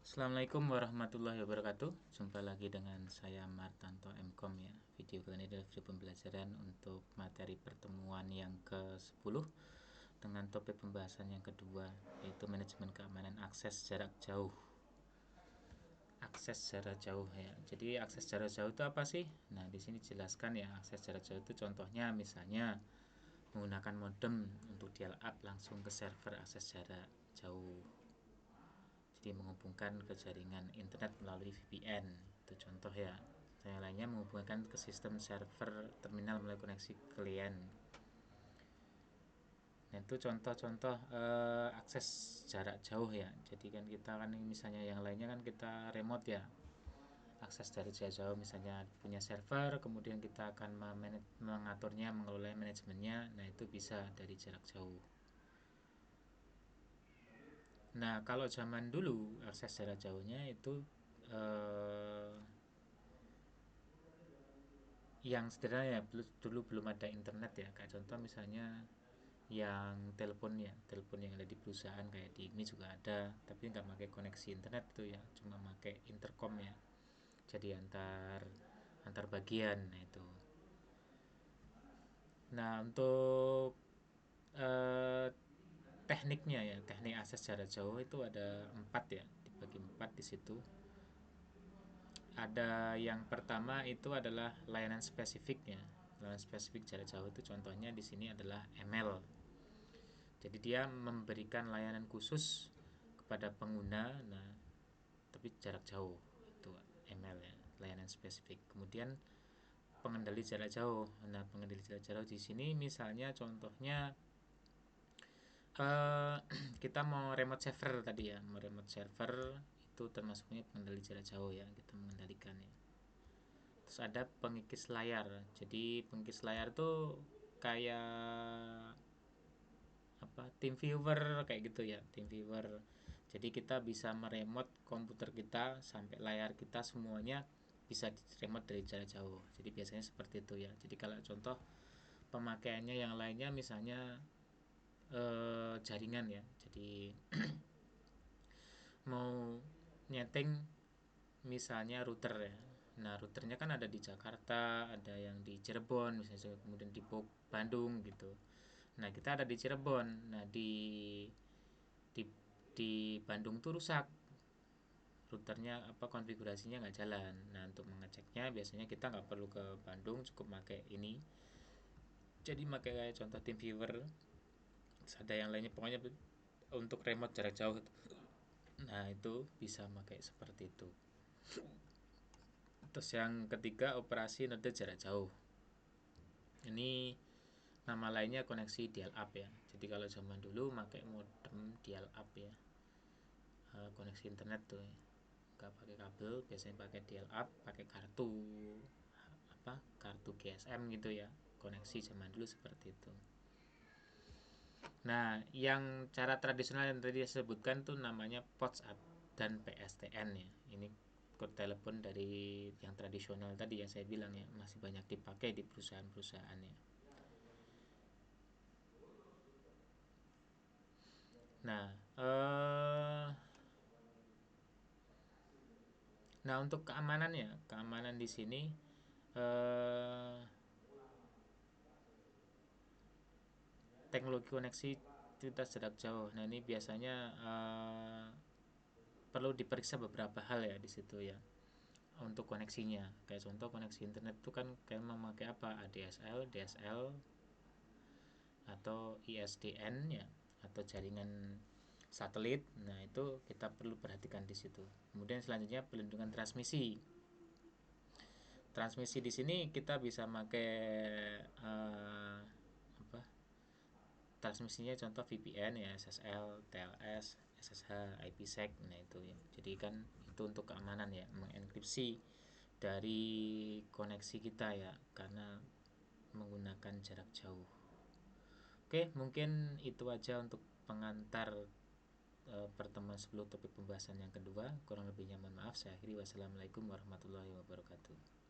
Assalamualaikum warahmatullahi wabarakatuh. Jumpa lagi dengan saya Martanto Mkom ya. Video kali ini adalah video pembelajaran untuk materi pertemuan yang ke-10 dengan topik pembahasan yang kedua, yaitu manajemen keamanan akses jarak jauh. Akses jarak jauh ya. Jadi akses jarak jauh itu apa sih? Nah, di sini jelaskan ya, akses jarak jauh itu contohnya misalnya menggunakan modem untuk dial up langsung ke server akses jarak jauh. Jadi menghubungkan ke jaringan internet melalui VPN, itu contoh ya. Yang lainnya menghubungkan ke sistem server terminal melalui koneksi klien. Nah, itu contoh-contoh akses jarak jauh ya. Jadi kan kita kan misalnya yang lainnya kan kita remote ya. Akses dari jarak jauh misalnya punya server, kemudian kita akan mengaturnya, mengelola manajemennya. Nah, itu bisa dari jarak jauh. Nah, kalau zaman dulu akses jarak jauhnya itu eh, yang sederhana ya, dulu belum ada internet ya. Kayak contoh misalnya yang telepon yang ada di perusahaan kayak di ini juga ada, tapi nggak pakai koneksi internet itu ya, cuma pakai intercom ya. Jadi antar antar bagian, nah itu. Nah, untuk eh, tekniknya ya, teknik akses jarak jauh itu ada empat ya, dibagi empat di situ. Ada yang pertama itu adalah layanan spesifiknya. Layanan spesifik jarak jauh itu contohnya di sini adalah ML. Jadi dia memberikan layanan khusus kepada pengguna, nah tapi jarak jauh itu ML ya, layanan spesifik. Kemudian pengendali jarak jauh. Nah, pengendali jarak jauh di sini misalnya contohnya eh, kita mau remote server tadi ya, mau remote server itu termasuknya pengendali jarak jauh ya, kita mengendalikan ya. Terus ada pengikis layar. Jadi pengikis layar tuh kayak apa? Team viewer kayak gitu ya, team viewer. Jadi kita bisa meremote komputer kita sampai layar kita semuanya bisa remote dari jarak jauh. Jadi biasanya seperti itu ya. Jadi kalau contoh pemakaiannya yang lainnya misalnya jaringan ya. Jadi mau nyeting misalnya router ya. Nah, routernya kan ada di Jakarta, ada yang di Cirebon, misalnya kemudian di Bandung gitu. Nah, kita ada di Cirebon. Nah, di di Bandung tuh rusak. Routernya apa konfigurasinya nggak jalan. Nah, untuk mengeceknya biasanya kita nggak perlu ke Bandung, cukup pakai ini. Jadi pakai kayak contoh TeamViewer. Terus ada yang lainnya pokoknya untuk remote jarak jauh. Nah, itu bisa pakai seperti itu. Terus yang ketiga operasi node jarak jauh. Ini nama lainnya koneksi dial up ya. Jadi kalau zaman dulu pakai modem dial up ya. Koneksi internet tuh ya. Nggak pakai kabel, biasanya pakai dial up, pakai kartu apa? Kartu GSM gitu ya. Koneksi zaman dulu seperti itu. Nah, yang cara tradisional yang tadi saya sebutkan tuh namanya POTS dan PSTN ya. Ini kode telepon dari yang tradisional tadi yang saya bilang ya, masih banyak dipakai di perusahaan-perusahaan ya. Nah, nah untuk keamanan ya, keamanan di sini eh, teknologi koneksi kita jarak jauh. Nah, ini biasanya perlu diperiksa beberapa hal ya di situ ya. Untuk koneksinya, kayak contoh koneksi internet itu kan kayak memakai apa? ADSL, DSL atau ISDN ya, atau jaringan satelit. Nah, itu kita perlu perhatikan di situ. Kemudian selanjutnya pelindungan transmisi. Transmisi di sini kita bisa pakai apa? Transmisinya contoh VPN ya, SSL, TLS, SSH, IPsec. Nah, itu ya. Jadi kan itu untuk keamanan ya, mengenkripsi dari koneksi kita ya, karena menggunakan jarak jauh. Oke, mungkin itu aja untuk pengantar pertemuan sebelum topik pembahasan yang kedua. Kurang lebihnya mohon maaf. Saya akhiri. Wassalamualaikum warahmatullahi wabarakatuh.